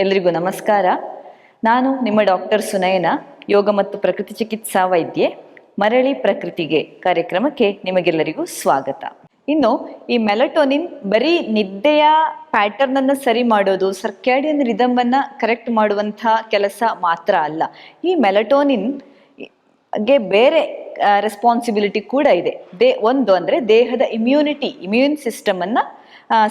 ಎಲ್ರಿಗೂ ನಮಸ್ಕಾರ. ನಾನು ನಿಮ್ಮ ಡಾಕ್ಟರ್ ಸುನಯನ, ಯೋಗ ಮತ್ತು ಪ್ರಕೃತಿ ಚಿಕಿತ್ಸಾ ವೈದ್ಯೆ. ಮರಳಿ ಪ್ರಕೃತಿಗೆ ಕಾರ್ಯಕ್ರಮಕ್ಕೆ ನಿಮಗೆಲ್ಲರಿಗೂ ಸ್ವಾಗತ. ಇನ್ನು ಈ ಮೆಲಟೋನಿನ್ ಬರೀ ನಿದ್ದೆಯ ಪ್ಯಾಟರ್ನ್ ಅನ್ನು ಸರಿ ಮಾಡೋದು, ಸರ್ಕ್ಯಾಡಿಯನ್ ರಿದಮ್ ಅನ್ನ ಕರೆಕ್ಟ್ ಮಾಡುವಂಥ ಕೆಲಸ ಮಾತ್ರ ಅಲ್ಲ. ಈ ಮೆಲಟೋನಿನ್ ಗೆ ಬೇರೆ ರೆಸ್ಪಾನ್ಸಿಬಿಲಿಟಿ ಕೂಡ ಇದೆ. ಒಂದು ಅಂದರೆ ದೇಹದ ಇಮ್ಯೂನ್ ಸಿಸ್ಟಮ್ ಅನ್ನ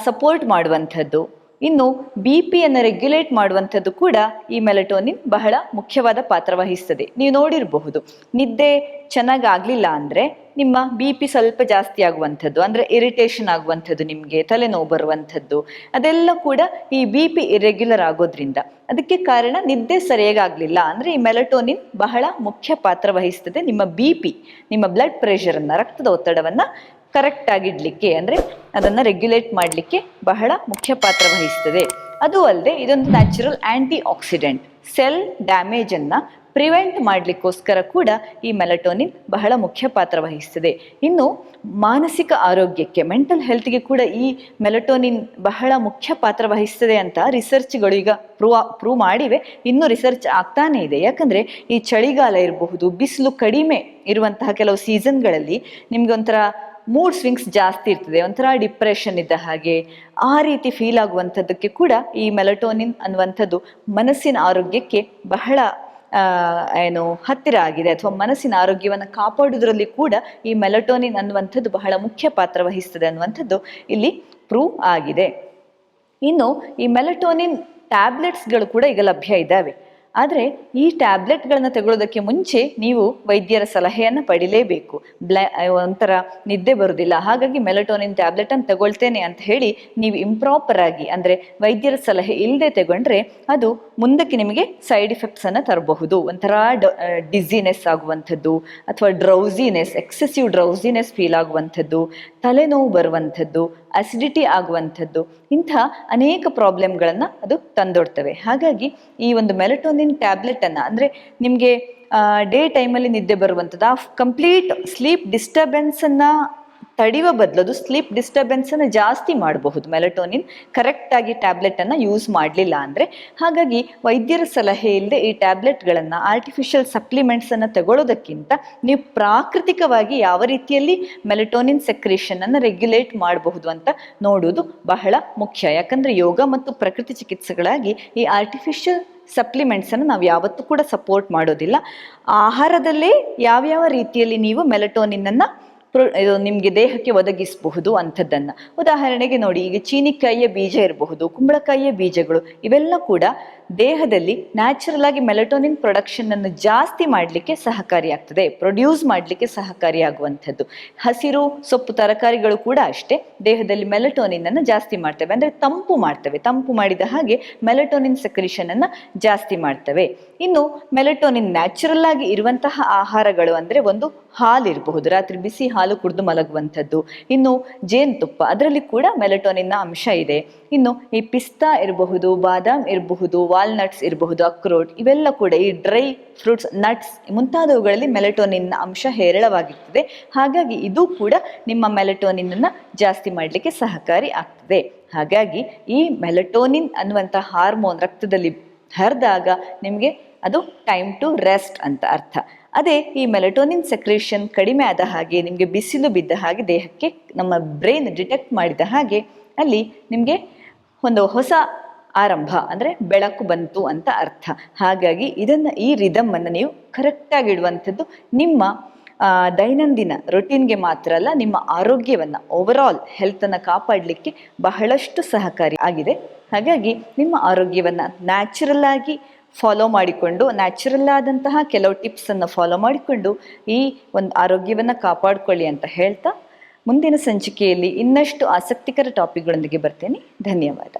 ಸಪೋರ್ಟ್ ಮಾಡುವಂಥದ್ದು. ಇನ್ನು BP ಅನ್ನು ರೆಗ್ಯುಲೇಟ್ ಮಾಡುವಂಥದ್ದು ಕೂಡ ಈ ಮೆಲಟೋನಿನ್ ಬಹಳ ಮುಖ್ಯವಾದ ಪಾತ್ರ ವಹಿಸ್ತದೆ. ನೀವು ನೋಡಿರಬಹುದು, ನಿದ್ದೆ ಚೆನ್ನಾಗಿ ಆಗಲಿಲ್ಲ ಅಂದರೆ ನಿಮ್ಮ BP ಸ್ವಲ್ಪ ಜಾಸ್ತಿ ಆಗುವಂಥದ್ದು, ಅಂದರೆ ಇರಿಟೇಷನ್ ಆಗುವಂಥದ್ದು, ನಿಮಗೆ ತಲೆನೋವು ಬರುವಂಥದ್ದು, ಅದೆಲ್ಲ ಕೂಡ ಈ BP ಇರೆಗ್ಯುಲರ್ ಆಗೋದ್ರಿಂದ. ಅದಕ್ಕೆ ಕಾರಣ ನಿದ್ದೆ ಸರಿಯಾಗಿ ಆಗಲಿಲ್ಲ ಅಂದರೆ ಈ ಮೆಲಟೋನಿನ್ ಬಹಳ ಮುಖ್ಯ ಪಾತ್ರ ವಹಿಸ್ತದೆ. ನಿಮ್ಮ BP, ನಿಮ್ಮ ಬ್ಲಡ್ ಪ್ರೆಷರನ್ನು, ರಕ್ತದ ಒತ್ತಡವನ್ನು ಕರೆಕ್ಟ್ ಆಗಿಡ್ಲಿಕ್ಕೆ, ಅಂದರೆ ಅದನ್ನು ರೆಗ್ಯುಲೇಟ್ ಮಾಡಲಿಕ್ಕೆ ಬಹಳ ಮುಖ್ಯ ಪಾತ್ರ ವಹಿಸ್ತದೆ. ಅದು ಅಲ್ಲದೆ ಇದೊಂದು ನ್ಯಾಚುರಲ್ ಆಂಟಿ ಆಕ್ಸಿಡೆಂಟ್. ಸೆಲ್ ಡ್ಯಾಮೇಜನ್ನು ಪ್ರಿವೆಂಟ್ ಮಾಡಲಿಕ್ಕೋಸ್ಕರ ಕೂಡ ಈ ಮೆಲಟೋನಿನ್ ಬಹಳ ಮುಖ್ಯ ಪಾತ್ರ ವಹಿಸ್ತದೆ. ಇನ್ನು ಮಾನಸಿಕ ಆರೋಗ್ಯಕ್ಕೆ, ಮೆಂಟಲ್ ಹೆಲ್ತ್ಗೆ ಕೂಡ ಈ ಮೆಲಟೋನಿನ್ ಬಹಳ ಮುಖ್ಯ ಪಾತ್ರ ವಹಿಸ್ತದೆ ಅಂತ ರಿಸರ್ಚ್ಗಳು ಈಗ ಪ್ರೂವ್ ಮಾಡಿವೆ. ಇನ್ನೂ ರಿಸರ್ಚ್ ಆಗ್ತಾನೇ ಇದೆ. ಯಾಕಂದರೆ ಈ ಚಳಿಗಾಲ ಇರಬಹುದು, ಬಿಸಿಲು ಕಡಿಮೆ ಇರುವಂತಹ ಕೆಲವು ಸೀಸನ್ಗಳಲ್ಲಿ ನಿಮ್ಗೆ ಒಂಥರ ಮೂಡ್ ಸ್ವಿಂಗ್ಸ್ ಜಾಸ್ತಿ ಇರ್ತದೆ, ಒಂಥರ ಡಿಪ್ರೆಷನ್ ಇದ್ದ ಹಾಗೆ ಆ ರೀತಿ ಫೀಲ್ ಆಗುವಂಥದ್ದಕ್ಕೆ ಕೂಡ ಈ ಮೆಲಟೋನಿನ್ ಅನ್ನುವಂಥದ್ದು ಮನಸ್ಸಿನ ಆರೋಗ್ಯಕ್ಕೆ ಬಹಳ ಹತ್ತಿರ ಆಗಿದೆ, ಅಥವಾ ಮನಸ್ಸಿನ ಆರೋಗ್ಯವನ್ನು ಕಾಪಾಡುವುದರಲ್ಲಿ ಕೂಡ ಈ ಮೆಲಟೋನಿನ್ ಅನ್ನುವಂಥದ್ದು ಬಹಳ ಮುಖ್ಯ ಪಾತ್ರ ವಹಿಸ್ತದೆ ಅನ್ನುವಂಥದ್ದು ಇಲ್ಲಿ ಪ್ರೂವ್ ಆಗಿದೆ. ಇನ್ನು ಈ ಮೆಲಟೋನಿನ್ ಟ್ಯಾಬ್ಲೆಟ್ಸ್ಗಳು ಕೂಡ ಈಗ ಲಭ್ಯ ಇದ್ದಾವೆ. ಆದರೆ ಈ ಟ್ಯಾಬ್ಲೆಟ್ಗಳನ್ನು ತಗೊಳ್ಳೋದಕ್ಕೆ ಮುಂಚೆ ನೀವು ವೈದ್ಯರ ಸಲಹೆಯನ್ನು ಪಡಿಲೇಬೇಕು. ಒಂಥರ ನಿದ್ದೆ ಬರೋದಿಲ್ಲ, ಹಾಗಾಗಿ ಮೆಲಟೋನಿನ್ ಟ್ಯಾಬ್ಲೆಟನ್ನು ತಗೊಳ್ತೇನೆ ಅಂತ ಹೇಳಿ ನೀವು ಇಂಪ್ರಾಪರ್ ಆಗಿ, ಅಂದರೆ ವೈದ್ಯರ ಸಲಹೆ ಇಲ್ಲದೆ ತಗೊಂಡ್ರೆ ಅದು ಮುಂದಕ್ಕೆ ನಿಮಗೆ ಸೈಡ್ ಎಫೆಕ್ಟ್ಸನ್ನು ತರಬಹುದು. ಒಂಥರ ಡಿಸಿನೆಸ್ ಆಗುವಂಥದ್ದು, ಅಥವಾ ಎಕ್ಸೆಸಿವ್ ಡ್ರೌಸಿನೆಸ್ ಫೀಲ್ ಆಗುವಂಥದ್ದು, ತಲೆನೋವು ಬರುವಂಥದ್ದು, ಅಸಿಡಿಟಿ ಆಗುವಂಥದ್ದು, ಇಂಥ ಅನೇಕ ಪ್ರಾಬ್ಲಮ್ಗಳನ್ನು ಅದು ತಂದೊಡ್ತವೆ. ಹಾಗಾಗಿ ಈ ಒಂದು ಮೆಲಟೋನಿನ್ ಟ್ಯಾಬ್ಲೆಟನ್ನು, ಅಂದರೆ ನಿಮಗೆ ಡೇ ಟೈಮಲ್ಲಿ ನಿದ್ದೆ ಬರುವಂಥದ್ದು, ಆ ಕಂಪ್ಲೀಟ್ ಸ್ಲೀಪ್ ಡಿಸ್ಟರ್ಬೆನ್ಸನ್ನು ತಡೆಯುವ ಬದಲು ಅದು ಸ್ಲೀಪ್ ಡಿಸ್ಟರ್ಬೆನ್ಸನ್ನು ಜಾಸ್ತಿ ಮಾಡಬಹುದು ಮೆಲಟೋನಿನ್ ಕರೆಕ್ಟಾಗಿ ಟ್ಯಾಬ್ಲೆಟನ್ನು ಯೂಸ್ ಮಾಡಲಿಲ್ಲ ಅಂದರೆ. ಹಾಗಾಗಿ ವೈದ್ಯರ ಸಲಹೆ ಇಲ್ಲದೆ ಈ ಟ್ಯಾಬ್ಲೆಟ್ಗಳನ್ನು, ಆರ್ಟಿಫಿಷಿಯಲ್ ಸಪ್ಲಿಮೆಂಟ್ಸನ್ನು ತಗೊಳ್ಳೋದಕ್ಕಿಂತ ನೀವು ಪ್ರಾಕೃತಿಕವಾಗಿ ಯಾವ ರೀತಿಯಲ್ಲಿ ಮೆಲಟೋನಿನ್ ಸೆಕ್ರೇಷನನ್ನು ರೆಗ್ಯುಲೇಟ್ ಮಾಡಬಹುದು ಅಂತ ನೋಡೋದು ಬಹಳ ಮುಖ್ಯ. ಯಾಕಂದರೆ ಯೋಗ ಮತ್ತು ಪ್ರಕೃತಿ ಚಿಕಿತ್ಸೆಗಳಾಗಿ ಈ ಆರ್ಟಿಫಿಷಿಯಲ್ ಸಪ್ಲಿಮೆಂಟ್ಸನ್ನು ನಾವು ಯಾವತ್ತೂ ಕೂಡ ಸಪೋರ್ಟ್ ಮಾಡೋದಿಲ್ಲ. ಆಹಾರದಲ್ಲೇ ಯಾವ್ಯಾವ ರೀತಿಯಲ್ಲಿ ನೀವು ಮೆಲಟೋನಿನನ್ನು ನಿಮಗೆ ದೇಹಕ್ಕೆ ಒದಗಿಸಬಹುದು ಅಂಥದ್ದನ್ನು. ಉದಾಹರಣೆಗೆ ನೋಡಿ, ಈಗ ಚೀನಿಕಾಯಿಯ ಬೀಜ ಇರಬಹುದು, ಕುಂಬಳಕಾಯಿಯ ಬೀಜಗಳು, ಇವೆಲ್ಲ ಕೂಡ ದೇಹದಲ್ಲಿ ನ್ಯಾಚುರಲ್ ಆಗಿ ಮೆಲಟೋನಿನ್ ಪ್ರೊಡಕ್ಷನನ್ನು ಜಾಸ್ತಿ ಮಾಡಲಿಕ್ಕೆ ಸಹಕಾರಿಯಾಗ್ತದೆ, ಪ್ರೊಡ್ಯೂಸ್ ಮಾಡಲಿಕ್ಕೆ ಸಹಕಾರಿಯಾಗುವಂಥದ್ದು. ಹಸಿರು ಸೊಪ್ಪು ತರಕಾರಿಗಳು ಕೂಡ ಅಷ್ಟೇ ದೇಹದಲ್ಲಿ ಮೆಲಟೋನಿನನ್ನು ಜಾಸ್ತಿ ಮಾಡ್ತವೆ, ಅಂದರೆ ತಂಪು ಮಾಡ್ತವೆ. ತಂಪು ಮಾಡಿದ ಹಾಗೆ ಮೆಲಟೋನಿನ್ ಸೆಕ್ರೇಷನನ್ನು ಜಾಸ್ತಿ ಮಾಡ್ತವೆ. ಇನ್ನು ಮೆಲಟೋನಿನ್ ನ್ಯಾಚುರಲ್ ಆಗಿ ಇರುವಂತಹ ಆಹಾರಗಳು ಅಂದರೆ ಒಂದು ಹಾಲು ಇರಬಹುದು, ರಾತ್ರಿ ಬಿಸಿ ಹಾಲು ಕುಡಿದು ಮಲಗುವಂಥದ್ದು. ಇನ್ನು ಜೇನುತುಪ್ಪ, ಅದರಲ್ಲಿ ಕೂಡ ಮೆಲಟೋನಿನ್ನ ಅಂಶ ಇದೆ. ಇನ್ನು ಈ ಪಿಸ್ತಾ ಇರಬಹುದು, ಬಾದಾಮ್ ಇರಬಹುದು, ವಾಲ್ನಟ್ಸ್ ಇರಬಹುದು, ಅಕ್ರೋಟ್, ಇವೆಲ್ಲ ಕೂಡ ಈ ಡ್ರೈ ಫ್ರೂಟ್ಸ್, ನಟ್ಸ್ ಮುಂತಾದವುಗಳಲ್ಲಿ ಮೆಲಟೋನಿನ್ನ ಅಂಶ ಹೇರಳವಾಗಿರ್ತದೆ. ಹಾಗಾಗಿ ಇದು ಕೂಡ ನಿಮ್ಮ ಮೆಲಟೋನಿನನ್ನು ಜಾಸ್ತಿ ಮಾಡಲಿಕ್ಕೆ ಸಹಕಾರಿ ಆಗ್ತದೆ. ಹಾಗಾಗಿ ಈ ಮೆಲಟೋನಿನ್ ಅನ್ನುವಂಥ ಹಾರ್ಮೋನ್ ರಕ್ತದಲ್ಲಿ ಹರಿದಾಗ ನಿಮಗೆ ಅದು ಟೈಮ್ ಟು ರೆಸ್ಟ್ ಅಂತ ಅರ್ಥ. ಅದೇ ಈ ಮೆಲಟೋನಿನ್ ಸೆಕ್ರೇಷನ್ ಕಡಿಮೆ ಆದ ಹಾಗೆ, ನಿಮಗೆ ಬಿಸಿಲು ಬಿದ್ದ ಹಾಗೆ, ದೇಹಕ್ಕೆ ನಮ್ಮ ಬ್ರೈನ್ ಡಿಟೆಕ್ಟ್ ಮಾಡಿದ ಹಾಗೆ ಅಲ್ಲಿ ನಿಮಗೆ ಒಂದು ಹೊಸ ಆರಂಭ, ಅಂದರೆ ಬೆಳಕು ಬಂತು ಅಂತ ಅರ್ಥ. ಹಾಗಾಗಿ ಈ ರಿದಮ್ಮನ್ನು ನೀವು ಕರೆಕ್ಟಾಗಿ ಇಡುವಂಥದ್ದು ನಿಮ್ಮ ದೈನಂದಿನ ರೊಟೀನ್ಗೆ ಮಾತ್ರ ಅಲ್ಲ, ನಿಮ್ಮ ಆರೋಗ್ಯವನ್ನು, ಓವರಾಲ್ ಹೆಲ್ತನ್ನು ಕಾಪಾಡಲಿಕ್ಕೆ ಬಹಳಷ್ಟು ಸಹಕಾರಿ ಆಗಿದೆ. ಹಾಗಾಗಿ ನಿಮ್ಮ ಆರೋಗ್ಯವನ್ನು ನ್ಯಾಚುರಲ್ ಆಗಿ ಫಾಲೋ ಮಾಡಿಕೊಂಡು, ನ್ಯಾಚುರಲ್ ಆದಂತಹ ಕೆಲವು ಟಿಪ್ಸನ್ನು ಫಾಲೋ ಮಾಡಿಕೊಂಡು ಈ ಒಂದು ಆರೋಗ್ಯವನ್ನು ಕಾಪಾಡಿಕೊಳ್ಳಿ ಅಂತ ಹೇಳ್ತಾ ಮುಂದಿನ ಸಂಚಿಕೆಯಲ್ಲಿ ಇನ್ನಷ್ಟು ಆಸಕ್ತಿಕರ ಟಾಪಿಕ್ಗಳೊಂದಿಗೆ ಬರ್ತೇನೆ. ಧನ್ಯವಾದ.